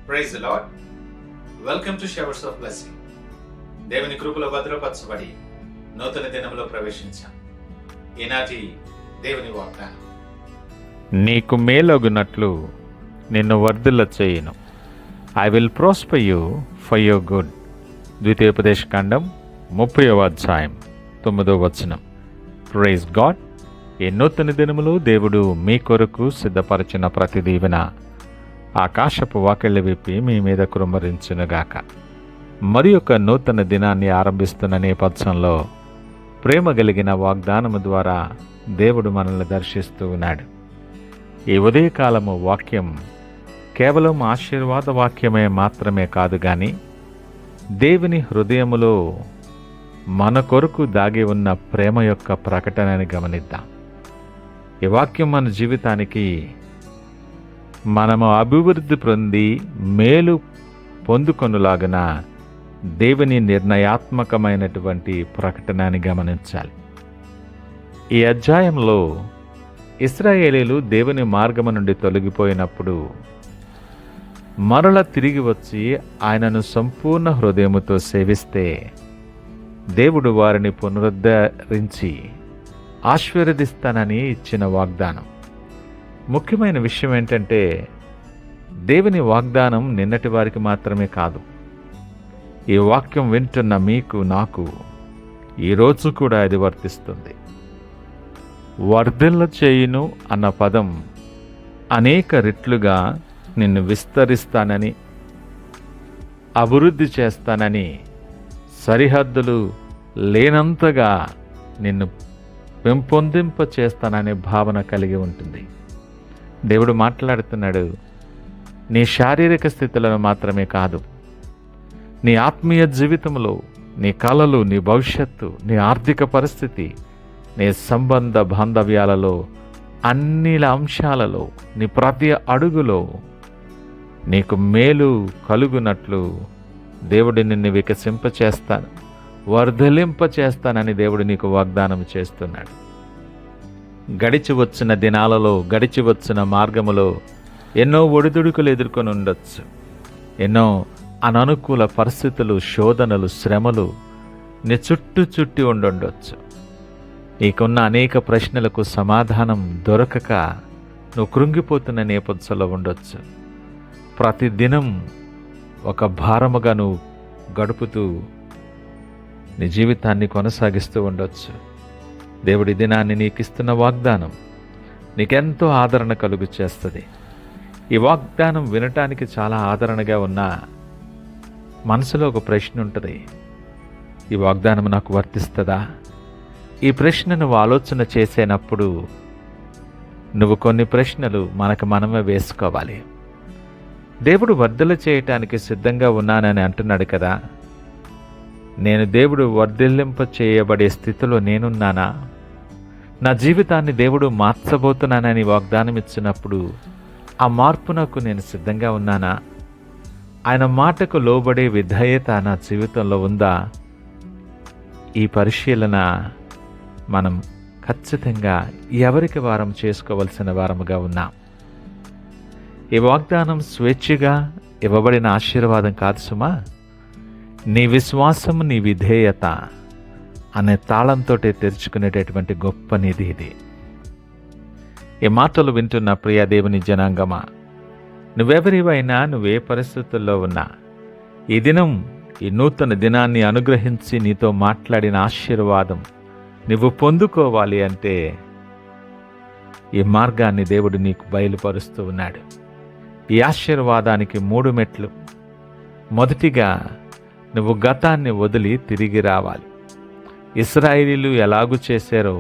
Praise the Lord. Welcome to showers of blessing. దేవుని కృపలో భద్రపరచబడి నూతన దినంలో ప్రవేశించాం. ఈనాటి దేవుని వాగ్దానం, నీకు మేలగునట్లు నిన్ను వర్ధిల్ల చేయును. I will prosper you for your good. ద్వితీయోపదేశకాండం 30వ అధ్యాయం 9వ వచనం. Praise God. ఈ నూతన దినములో దేవుడు మీ కొరకు సిద్ధపరిచిన ప్రతి దీవెన ఆకాశపు వాకిళ్ళ విప్పి మీ మీద కుమ్మరించునుగాక. మరి ఒక నూతన దినాన్ని ఆరంభిస్తున్న నేపథ్యంలో ప్రేమ కలిగిన వాగ్దానము ద్వారా దేవుడు మనల్ని దర్శిస్తూ ఉన్నాడు. ఈ ఉదయకాలము వాక్యం కేవలం ఆశీర్వాద వాక్యమే మాత్రమే కాదు కానీ దేవుని హృదయములో మన కొరకు దాగి ఉన్న ప్రేమ యొక్క ప్రకటనని గమనిద్దాం. ఈ వాక్యం మన జీవితానికి మనము అభివృద్ధి పొంది మేలు పొందుకొనులాగున దేవుని నిర్ణయాత్మకమైనటువంటి ప్రకటనని గమనించాలి. ఈ అధ్యాయంలో ఇశ్రాయేలీలు దేవుని మార్గము నుండి తొలగిపోయినప్పుడు మరల తిరిగి వచ్చి ఆయనను సంపూర్ణ హృదయముతో సేవిస్తే దేవుడు వారిని పునరుద్ధరించి ఆశీర్వదిస్తానని ఇచ్చిన వాగ్దానం. ముఖ్యమైన విషయం ఏంటంటే దేవుని వాగ్దానం నిన్నటి వారికి మాత్రమే కాదు, ఈ వాక్యం వింటున్న మీకు నాకు ఈరోజు కూడా అది వర్తిస్తుంది. వర్ధిల్ల చేయును అన్న పదం అనేక రెట్లుగా నిన్ను విస్తరిస్తానని, అభివృద్ధి చేస్తానని, సరిహద్దులు లేనంతగా నిన్ను పెంపొందింప చేస్తాననే భావన కలిగి ఉంటుంది. దేవుడు మాట్లాడుతున్నాడు, నీ శారీరక స్థితులను మాత్రమే కాదు, నీ ఆత్మీయ జీవితంలో, నీ కళలు, నీ భవిష్యత్తు, నీ ఆర్థిక పరిస్థితి, నీ సంబంధ బాంధవ్యాలలో, అన్ని అంశాలలో, నీ ప్రతి అడుగులో నీకు మేలు కలుగునట్లు దేవుడు నిన్ను వికసింపచేస్తాను, వర్ధలింపచేస్తానని దేవుడు నీకు వాగ్దానం చేస్తున్నాడు. గడిచి వచ్చిన దినాలలో, గడిచి వచ్చిన మార్గములో ఎన్నో ఒడిదుడుకులు ఎదుర్కొని ఉండొచ్చు. ఎన్నో అననుకూల పరిస్థితులు, శోధనలు, శ్రమలు నీ చుట్టి ఉండొచ్చు. నీకున్న అనేక ప్రశ్నలకు సమాధానం దొరకక నువ్వు కృంగిపోతున్న నేపథ్యంలో ఉండొచ్చు. ప్రతిదినం ఒక భారముగా నువ్వు గడుపుతూ నీ జీవితాన్ని కొనసాగిస్తూ ఉండొచ్చు. దేవుడి దినాన్ని నీకు ఇస్తున్న వాగ్దానం నీకెంతో ఆదరణ కలుగు చేస్తుంది. ఈ వాగ్దానం వినటానికి చాలా ఆదరణగా ఉన్నా మనసులో ఒక ప్రశ్న ఉంటుంది, ఈ వాగ్దానం నాకు వర్తిస్తుందా? ఈ ప్రశ్న నువ్వు ఆలోచన చేసేటప్పుడు నువ్వు కొన్ని ప్రశ్నలు మనకు మనమే వేసుకోవాలి. దేవుడు వర్ధల చేయటానికి సిద్ధంగా ఉన్నానని అంటున్నాడు కదా, నేను దేవుడు వర్ధిల్లింప చేయబడే స్థితిలో నేనున్నానా? నా జీవితాన్ని దేవుడు మార్చబోతున్నానని వాగ్దానం ఇచ్చినప్పుడు ఆ మార్పునకు నేను సిద్ధంగా ఉన్నానా? ఆయన మాటకు లోబడే విధేయత నా జీవితంలో ఉందా? ఈ పరిశీలన మనం ఖచ్చితంగా ఎవరికి వారం చేసుకోవలసిన వారముగా ఉన్నాం. ఈ వాగ్దానం స్వేచ్ఛగా ఇవ్వబడిన ఆశీర్వాదం కాదు సుమా. నీ విశ్వాసం, నీ విధేయత అనే తాళంతో తెరుచుకునేటటువంటి గొప్ప నిధి ఇది. ఈ మాటలు వింటున్న ప్రియ దేవుని జనాంగమా, నువ్వెవరివైనా, నువ్వే పరిస్థితుల్లో ఉన్నా, ఈ దినం, ఈ నూతన దినాన్ని అనుగ్రహించి నీతో మాట్లాడిన ఆశీర్వాదం నువ్వు పొందుకోవాలి అంటే ఈ మార్గాన్ని దేవుడు నీకు బయలుపరుస్తూ ఉన్నాడు. ఈ ఆశీర్వాదానికి 3 మెట్లు. మొదటిగా నువ్వు గతాన్ని వదిలి తిరిగి రావాలి. ఇశ్రాయేలీలు ఎలాగూ చేశారో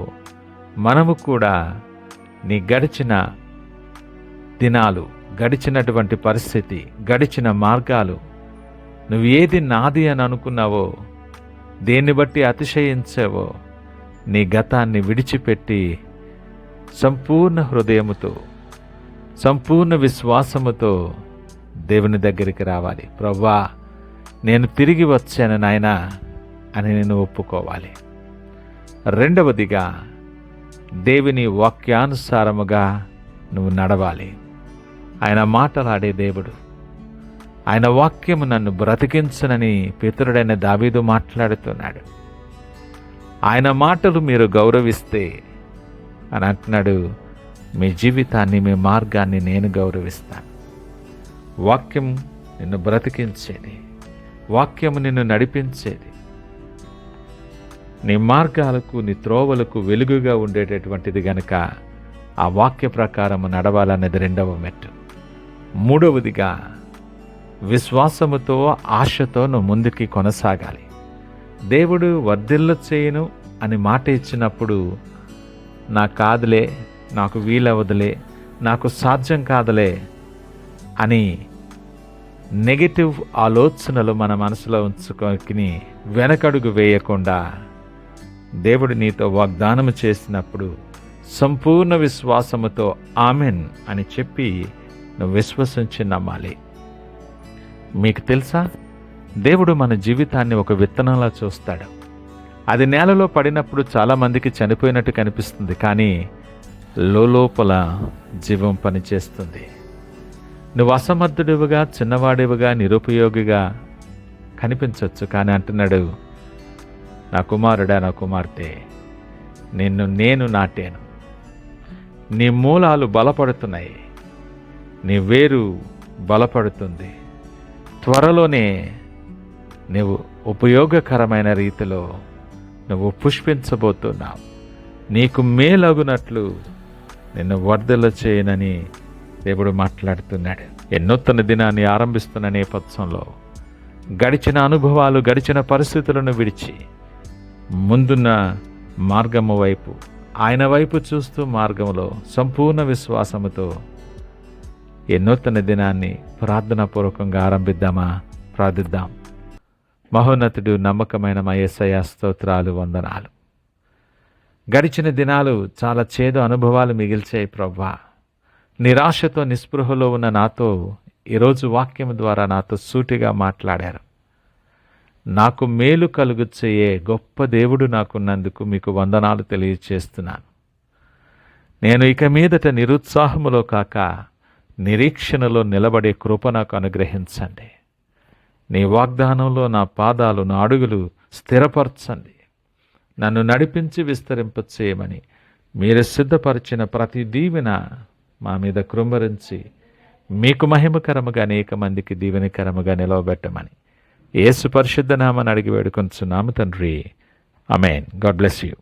మనము కూడా నీ గడిచిన దినాలు, గడిచినటువంటి పరిస్థితి, గడిచిన మార్గాలు, నువ్వు ఏది నాది అని అనుకున్నావో, దేన్ని బట్టి అతిశయించావో, నీ గతాన్ని విడిచిపెట్టి సంపూర్ణ హృదయముతో, సంపూర్ణ విశ్వాసముతో దేవుని దగ్గరికి రావాలి. ప్రభువా, నేను తిరిగి వచ్చాను నాయనా అని నేను ఒప్పుకోవాలి. రెండవదిగా దేవుని వాక్యానుసారముగా నువ్వు నడవాలి. ఆయన మాటలాడే దేవుడు, ఆయన వాక్యము నన్ను బ్రతికించునని పితరుడైన దావీదు మాట్లాడుతున్నాడు. ఆయన మాటలు మీరు గౌరవిస్తే అని అంటున్నాడు, మీ జీవితాన్ని, మీ మార్గాన్ని నేను గౌరవిస్తాను. వాక్యం నిన్ను బ్రతికించేది, వాక్యము నిన్ను నడిపించేది, నీ మార్గాలకు, నీ త్రోవలకు వెలుగుగా ఉండేటటువంటిది గనుక ఆ వాక్య ప్రకారము నడవాలనేది రెండవ మెట్టు. మూడవదిగా విశ్వాసముతో, ఆశతో నువ్వు ముందుకి కొనసాగాలి. దేవుడు వర్ధిల్ల చేయను అని మాట ఇచ్చినప్పుడు నాకు కాదులే, నాకు వీలవదులే, నాకు సాధ్యం కాదులే అని నెగటివ్ ఆలోచనలు మన మనసులో ఉంచుకొని వెనకడుగు వేయకుండా దేవుడు నీతో వాగ్దానము చేసినప్పుడు సంపూర్ణ విశ్వాసముతో ఆమెన్ అని చెప్పి నువ్వు విశ్వసించి నమ్మాలి. మీకు తెలుసా, దేవుడు మన జీవితాన్ని ఒక విత్తనంలా చూస్తాడు. అది నేలలో పడినప్పుడు చాలామందికి చనిపోయినట్టు కనిపిస్తుంది, కానీ లోపల జీవం పనిచేస్తుంది. నువ్వు అసమర్థుడివిగా, చిన్నవాడివిగా, నిరుపయోగిగా కనిపించవచ్చు, కానీ అంటున్నాడు, నా కుమారుడా, నా కుమార్తె, నేను నాటాను. నీ మూలాలు బలపడుతున్నాయి, నీ వేరు బలపడుతుంది. త్వరలోనే నువ్వు ఉపయోగకరమైన రీతిలో నువ్వు పుష్పించబోతున్నావు. నీకు మేలగునట్లు నిన్ను వర్ధల చేయనని దేవుడు మాట్లాడుతున్నాడు. నూతన దినాన్ని ఆరంభిస్తున్న నేపథ్యంలో గడిచిన అనుభవాలు, గడిచిన పరిస్థితులను విడిచి ముందున్న మార్గము వైపు, ఆయన వైపు చూస్తూ మార్గంలో సంపూర్ణ విశ్వాసముతో ఈ నూతన దినాన్ని ప్రార్థనాపూర్వకంగా ఆరంభిద్దామా? ప్రార్థిద్దాం. మహోన్నతుడు, నమ్మకమైన మా యేసయ్య, స్తోత్రాలు, వందనాలు. గడిచిన దినాలు చాలా చేదు అనుభవాలు మిగిల్చాయి ప్రభువా. నిరాశతో, నిస్పృహలో ఉన్న నాతో ఈరోజు వాక్యం ద్వారా నాతో సూటిగా మాట్లాడారు. నాకు మేలు కలుగు చేయే గొప్ప దేవుడు నాకున్నందుకు మీకు వందనాలు తెలియచేస్తున్నాను. నేను ఇక మీదట నిరుత్సాహములో కాక నిరీక్షణలో నిలబడే కృప నాకు అనుగ్రహించండి. నీ వాగ్దానంలో నా పాదాలు, నా అడుగులు స్థిరపరచండి. నన్ను నడిపించి విస్తరింపచేయమని మీరు సిద్ధపరిచిన ప్రతి దీవెన మా మీద కృమ్మరించి మీకు మహిమకరముగా అనేక మందికి దీవెనకరముగా నిలవబెట్టమని యేసు పరిశుద్ధ నామమున అడిగి వేడుకొంచున్నాము తండ్రి. ఆమేన్. God bless you.